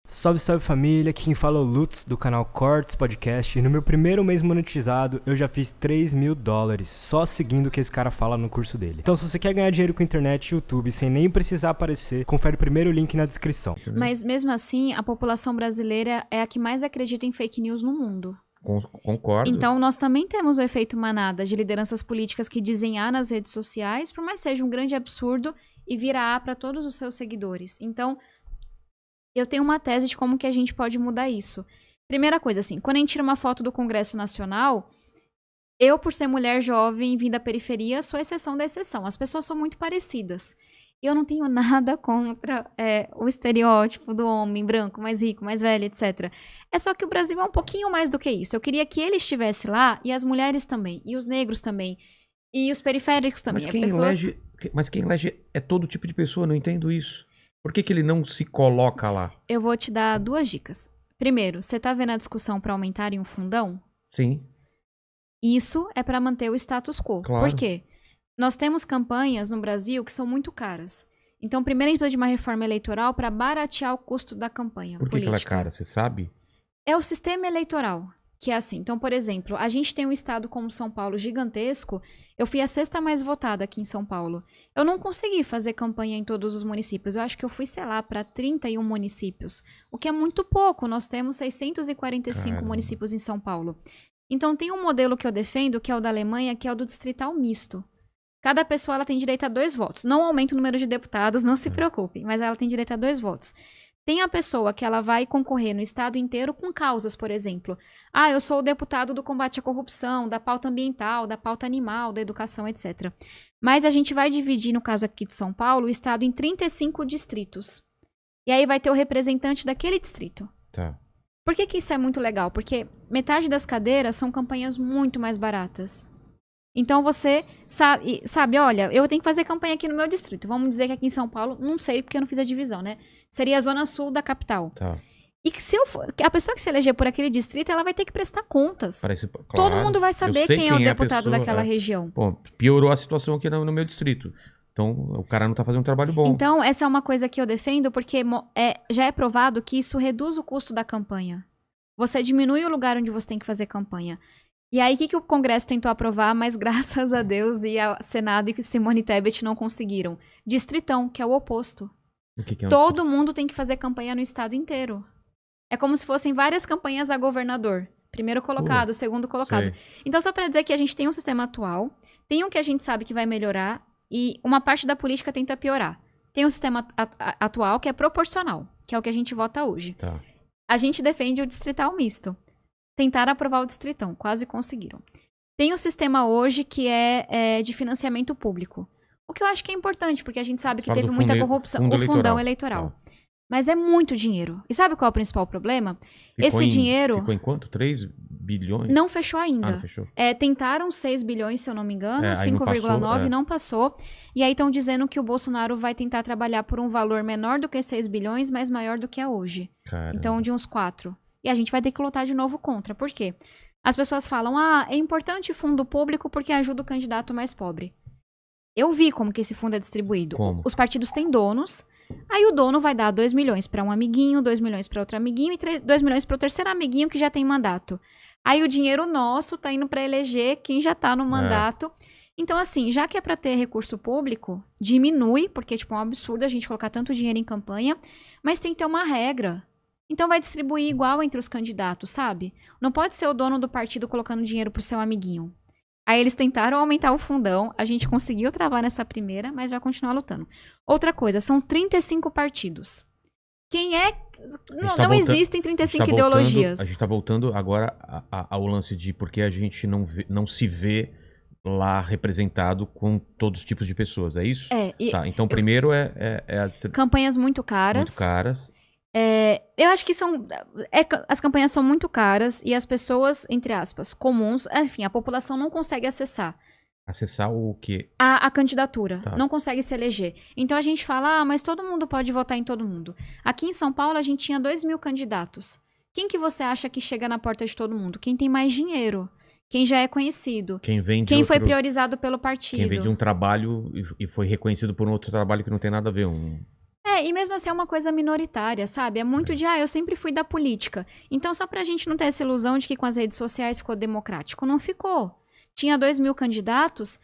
Salve, salve família, aqui quem fala é o Lutz do canal Cortes Podcast e no meu primeiro mês monetizado eu já fiz $3.000 só seguindo o que esse cara fala no curso dele. Então se você quer ganhar dinheiro com internet e YouTube sem nem precisar aparecer, confere o primeiro link na descrição. Mas mesmo assim, a população brasileira é a que mais acredita em fake news no mundo. Concordo. Então nós também temos o efeito manada de lideranças políticas que dizem A nas redes sociais, por mais seja um grande absurdo, e vira A para todos os seus seguidores. Então eu tenho uma tese de como que a gente pode mudar isso. Primeira coisa, assim, quando a gente tira uma foto do Congresso Nacional, eu, por ser mulher jovem, vindo da periferia, sou exceção da exceção. As pessoas são muito parecidas. Eu não tenho nada contra o estereótipo do homem branco, mais rico, mais velho, etc. É só que o Brasil é um pouquinho mais do que isso. Eu queria que ele estivesse lá, e as mulheres também, e os negros também, e os periféricos também. Mas quem elege é todo tipo de pessoa, não entendo isso. Por que ele não se coloca lá? Eu vou te dar duas dicas. Primeiro, você tá vendo a discussão para aumentarem o fundão? Sim. Isso é para manter o status quo. Claro. Por quê? Nós temos campanhas no Brasil que são muito caras. Então, primeiro a gente precisa de uma reforma eleitoral para baratear o custo da campanha Por que política. ela é cara, você sabe? É o sistema eleitoral, que é assim. Então, por exemplo, a gente tem um estado como São Paulo gigantesco. Eu fui a sexta mais votada aqui em São Paulo. Eu não consegui fazer campanha em todos os municípios. Eu acho que eu fui, sei lá, para 31 municípios. O que é muito pouco. Nós temos 645 municípios em São Paulo. Então, tem um modelo que eu defendo, que é o da Alemanha, que é o do distrital misto. Cada pessoa ela tem direito a 2 votos. Não aumenta o número de deputados, não se preocupem. Mas ela tem direito a 2 votos. Tem a pessoa que ela vai concorrer no estado inteiro com causas, por exemplo. Ah, eu sou o deputado do combate à corrupção, da pauta ambiental, da pauta animal, da educação, etc. Mas a gente vai dividir, no caso aqui de São Paulo, o estado em 35 distritos. E aí vai ter o representante daquele distrito. Tá. Por que isso é muito legal? Porque metade das cadeiras são campanhas muito mais baratas. Então você sabe, olha, eu tenho que fazer campanha aqui no meu distrito. Vamos dizer que aqui em São Paulo, não sei porque eu não fiz a divisão, né? Seria a zona sul da capital. Tá. E que se a pessoa que se eleger por aquele distrito, ela vai ter que prestar contas. Claro, todo mundo vai saber quem é o deputado daquela região. Bom, piorou a situação aqui no meu distrito. Então, o cara não tá fazendo um trabalho bom. Então, essa é uma coisa que eu defendo, porque já é provado que isso reduz o custo da campanha. Você diminui o lugar onde você tem que fazer campanha. E aí, o que o Congresso tentou aprovar, mas graças a Deus e ao Senado e Simone Tebet não conseguiram? Distritão, que é o oposto. O que é Todo mundo tem que fazer campanha no estado inteiro. É como se fossem várias campanhas a governador. Primeiro colocado, segundo colocado. Sei. Então, só para dizer que a gente tem um sistema atual, tem um que a gente sabe que vai melhorar e uma parte da política tenta piorar. Tem um sistema atual que é proporcional, que é o que a gente vota hoje. Tá. A gente defende o distrital misto. Tentaram aprovar o distritão, quase conseguiram. Tem um sistema hoje que é de financiamento público. O que eu acho que é importante, porque a gente sabe que teve muita corrupção. O fundão eleitoral. Tá. Mas é muito dinheiro. E sabe qual é o principal problema? Esse dinheiro... Ficou em quanto? 3 bilhões? Não fechou ainda. Não fechou. Tentaram 6 bilhões, se eu não me engano, 5,9 não passou. E aí estão dizendo que o Bolsonaro vai tentar trabalhar por um valor menor do que 6 bilhões, mas maior do que é hoje. Caramba. Então, de uns 4. E a gente vai ter que lutar de novo contra. Por quê? As pessoas falam, é importante fundo público porque ajuda o candidato mais pobre. Eu vi como que esse fundo é distribuído. Como? Os partidos têm donos, aí o dono vai dar 2 milhões para um amiguinho, 2 milhões para outro amiguinho e 2 milhões para o terceiro amiguinho que já tem mandato. Aí o dinheiro nosso tá indo para eleger quem já tá no mandato. Então, assim, já que é para ter recurso público, diminui, porque tipo, é um absurdo a gente colocar tanto dinheiro em campanha, mas tem que ter uma regra. Então vai distribuir igual entre os candidatos, sabe? Não pode ser o dono do partido colocando dinheiro pro seu amiguinho. Aí eles tentaram aumentar o fundão, a gente conseguiu travar nessa primeira, mas vai continuar lutando. Outra coisa, são 35 partidos. Quem é... Não existem 35 ideologias. A gente tá voltando agora ao lance de porque a gente não se vê lá representado com todos os tipos de pessoas, é isso? Tá, então primeiro campanhas muito caras. Muito caras. Eu acho que as campanhas são muito caras e as pessoas, entre aspas, comuns, enfim, a população não consegue acessar. Acessar o quê? A candidatura. Tá. Não consegue se eleger. Então a gente fala, mas todo mundo pode votar em todo mundo. Aqui em São Paulo a gente tinha 2.000 candidatos. Quem que você acha que chega na porta de todo mundo? Quem tem mais dinheiro. Quem já é conhecido. Quem foi priorizado pelo partido. Quem vem de um trabalho e foi reconhecido por um outro trabalho que não tem nada a ver. E mesmo assim é uma coisa minoritária, sabe? É muito de, eu sempre fui da política. Então, só pra gente não ter essa ilusão de que com as redes sociais ficou democrático. Não ficou. Tinha 2.000 candidatos,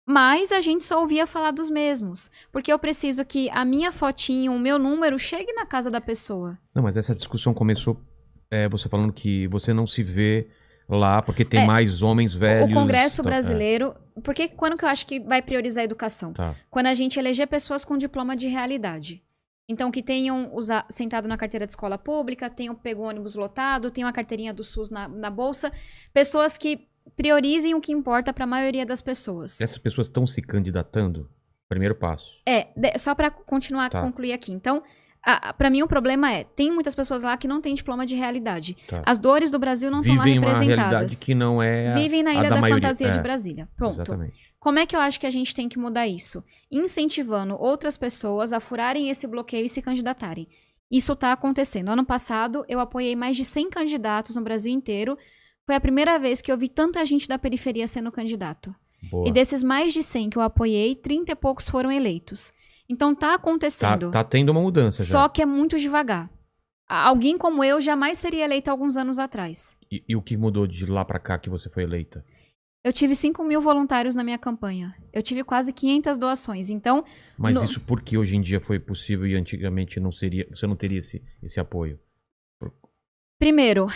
mas a gente só ouvia falar dos mesmos. Porque eu preciso que a minha fotinho, o meu número, chegue na casa da pessoa. Não, mas essa discussão começou você falando que você não se vê lá porque tem mais homens velhos. O Congresso brasileiro... Porque quando que eu acho que vai priorizar a educação? Tá. Quando a gente eleger pessoas com diploma de realidade. Então, que tenham sentado na carteira de escola pública, tenham pego ônibus lotado, tenham a carteirinha do SUS na bolsa. Pessoas que priorizem o que importa para a maioria das pessoas. Essas pessoas estão se candidatando? Primeiro passo. Só para continuar, concluir aqui. Então, para mim o problema tem muitas pessoas lá que não têm diploma de realidade. Tá. As dores do Brasil não estão lá representadas. Vivem uma realidade que não é Vivem na Ilha da Fantasia de Brasília. Pronto. Exatamente. Como é que eu acho que a gente tem que mudar isso? Incentivando outras pessoas a furarem esse bloqueio e se candidatarem. Isso está acontecendo. Ano passado, eu apoiei mais de 100 candidatos no Brasil inteiro. Foi a primeira vez que eu vi tanta gente da periferia sendo candidato. Boa. E desses mais de 100 que eu apoiei, 30 e poucos foram eleitos. Então tá acontecendo. Tá tendo uma mudança já. Só que é muito devagar. Alguém como eu jamais seria eleita alguns anos atrás. E o que mudou de lá pra cá que você foi eleita? Eu tive 5.000 voluntários na minha campanha. Eu tive quase 500 doações. Então... Mas isso porque hoje em dia foi possível e antigamente não seria, você não teria esse apoio? Primeiro,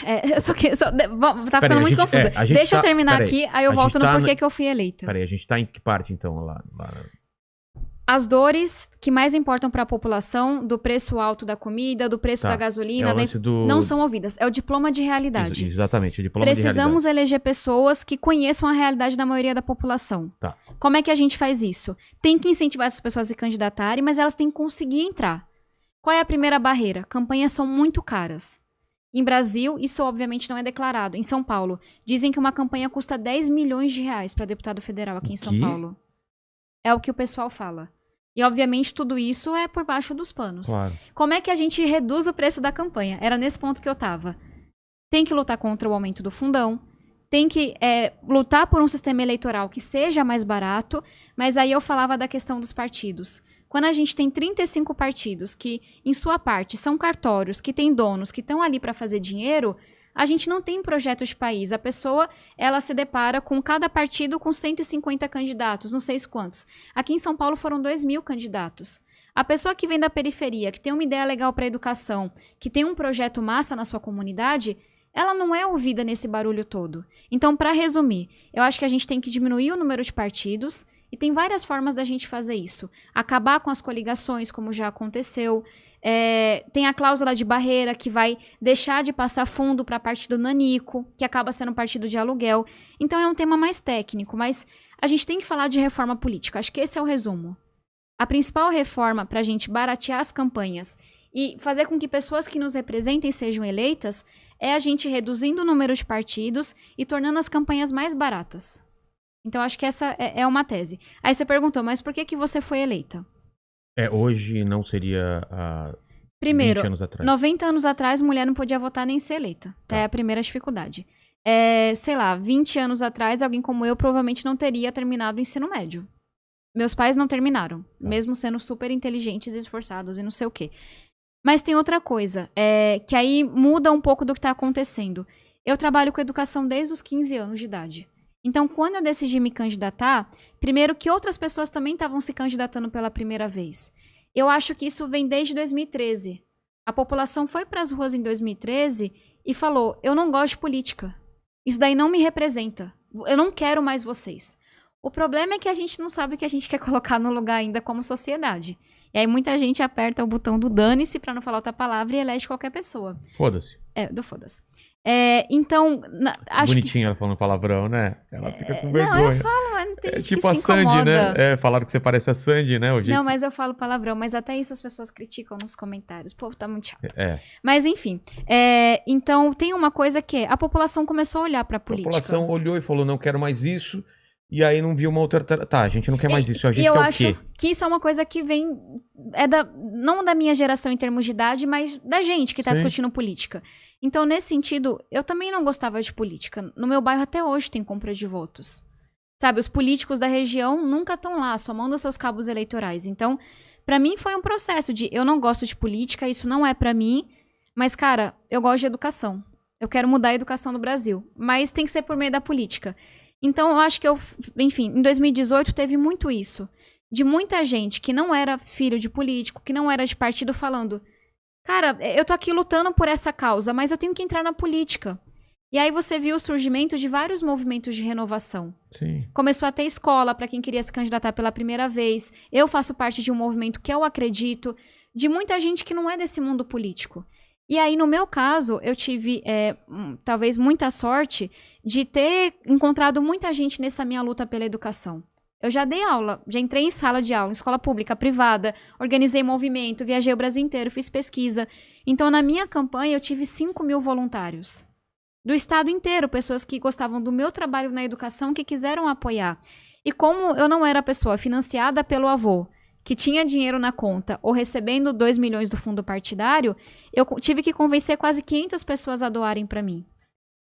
tá ficando muito confuso. Deixa eu terminar aqui, aí eu volto no porquê que eu fui eleita. Peraí, a gente tá em que parte então lá? As dores que mais importam para a população, do preço alto da comida, do preço da gasolina, não são ouvidas. É o diploma de realidade. Exatamente, o diploma de realidade. Precisamos eleger pessoas que conheçam a realidade da maioria da população. Tá. Como é que a gente faz isso? Tem que incentivar essas pessoas a se candidatarem, mas elas têm que conseguir entrar. Qual é a primeira barreira? Campanhas são muito caras. Em Brasil, isso obviamente não é declarado. Em São Paulo, dizem que uma campanha custa 10 milhões de reais para deputado federal aqui em São Paulo. É o que o pessoal fala. E, obviamente, tudo isso é por baixo dos panos. Claro. Como é que a gente reduz o preço da campanha? Era nesse ponto que eu tava. Tem que lutar contra o aumento do fundão. Tem que lutar por um sistema eleitoral que seja mais barato. Mas aí eu falava da questão dos partidos. Quando a gente tem 35 partidos que, em sua parte, são cartórios, que têm donos, que estão ali para fazer dinheiro... A gente não tem projeto de país. A pessoa, ela se depara com cada partido com 150 candidatos, não sei quantos. Aqui em São Paulo foram 2.000 candidatos. A pessoa que vem da periferia, que tem uma ideia legal para a educação, que tem um projeto massa na sua comunidade, ela não é ouvida nesse barulho todo. Então, para resumir, eu acho que a gente tem que diminuir o número de partidos e tem várias formas da gente fazer isso. Acabar com as coligações, como já aconteceu. Tem a cláusula de barreira que vai deixar de passar fundo para partido nanico, que acaba sendo um partido de aluguel. Então é um tema mais técnico, mas a gente tem que falar de reforma política. Acho que esse é o resumo. A principal reforma para a gente baratear as campanhas e fazer com que pessoas que nos representem sejam eleitas é a gente reduzindo o número de partidos e tornando as campanhas mais baratas. Então acho que essa é uma tese. Aí você perguntou, mas por que você foi eleita? Hoje não seria Primeiro, 20 anos atrás. 90 anos atrás, mulher não podia votar nem ser eleita. Tá. É a primeira dificuldade. Sei lá, 20 anos atrás, alguém como eu provavelmente não teria terminado o ensino médio. Meus pais não terminaram, mesmo sendo super inteligentes e esforçados e não sei o quê. Mas tem outra coisa, que aí muda um pouco do que está acontecendo. Eu trabalho com educação desde os 15 anos de idade. Então, quando eu decidi me candidatar, primeiro que outras pessoas também estavam se candidatando pela primeira vez. Eu acho que isso vem desde 2013. A população foi para as ruas em 2013 e falou, eu não gosto de política. Isso daí não me representa. Eu não quero mais vocês. O problema é que a gente não sabe o que a gente quer colocar no lugar ainda como sociedade. E aí muita gente aperta o botão do dane-se, para não falar outra palavra, e elege qualquer pessoa. Foda-se. Do foda-se. Então, acho bonitinho ela falando palavrão, né? Ela fica com vergonha. Não, eu falo, mas não tem gente tipo que a se Sandy, incomoda. né? Falaram que você parece a Sandy, né? Não, mas eu falo palavrão, mas até isso as pessoas criticam nos comentários. O povo tá muito chato. Mas enfim, então tem uma coisa que a população começou a olhar pra política. A população olhou e falou, não quero mais isso. E aí não viu uma outra... Tá, a gente não quer mais isso. A gente quer o quê? Eu acho que isso é uma coisa que vem... não da minha geração em termos de idade, mas da gente que tá discutindo política. Então, nesse sentido, eu também não gostava de política. No meu bairro até hoje tem compra de votos. Sabe, os políticos da região nunca estão lá, somando seus cabos eleitorais. Então, Pra mim foi um processo de, eu não gosto de política, isso não é pra mim, mas, cara, eu gosto de educação. Eu quero mudar a educação do Brasil, mas tem que ser por meio da política. Então, eu acho que enfim, em 2018 teve muito isso. De muita gente que não era filho de político, que não era de partido, falando, cara, eu tô aqui lutando por essa causa, mas eu tenho que entrar na política. E aí você viu o surgimento de vários movimentos de renovação. Sim. Começou a ter escola para quem queria se candidatar pela primeira vez. Eu faço parte de um movimento que eu acredito, de muita gente que não é desse mundo político. E aí, no meu caso, eu tive, talvez, muita sorte de ter encontrado muita gente nessa minha luta pela educação. Eu já dei aula, já entrei em sala de aula, em escola pública, privada, organizei movimento, viajei o Brasil inteiro, fiz pesquisa. Então, na minha campanha, eu tive 5.000 voluntários. Do estado inteiro, pessoas que gostavam do meu trabalho na educação, que quiseram apoiar. E como eu não era pessoa financiada pelo avô, que tinha dinheiro na conta, ou recebendo 2 milhões do fundo partidário, eu tive que convencer quase 500 pessoas a doarem para mim.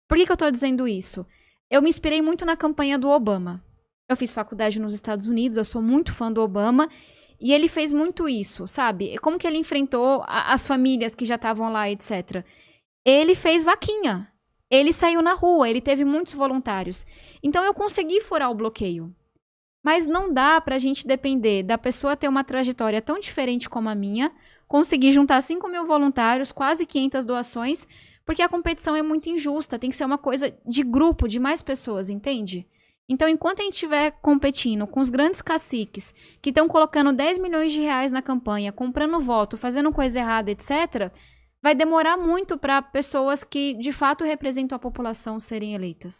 Por que eu tô dizendo isso? Eu me inspirei muito na campanha do Obama. Eu fiz faculdade nos Estados Unidos, eu sou muito fã do Obama, e ele fez muito isso, sabe? Como que ele enfrentou as famílias que já estavam lá, etc. Ele fez vaquinha. Ele saiu na rua, ele teve muitos voluntários. Então eu consegui furar o bloqueio. Mas não dá pra gente depender da pessoa ter uma trajetória tão diferente como a minha, conseguir juntar 5.000 voluntários, quase 500 doações, porque a competição é muito injusta, tem que ser uma coisa de grupo, de mais pessoas, entende? Então, enquanto a gente estiver competindo com os grandes caciques, que estão colocando 10 milhões de reais na campanha, comprando voto, fazendo coisa errada, etc., vai demorar muito para pessoas que, de fato, representam a população serem eleitas.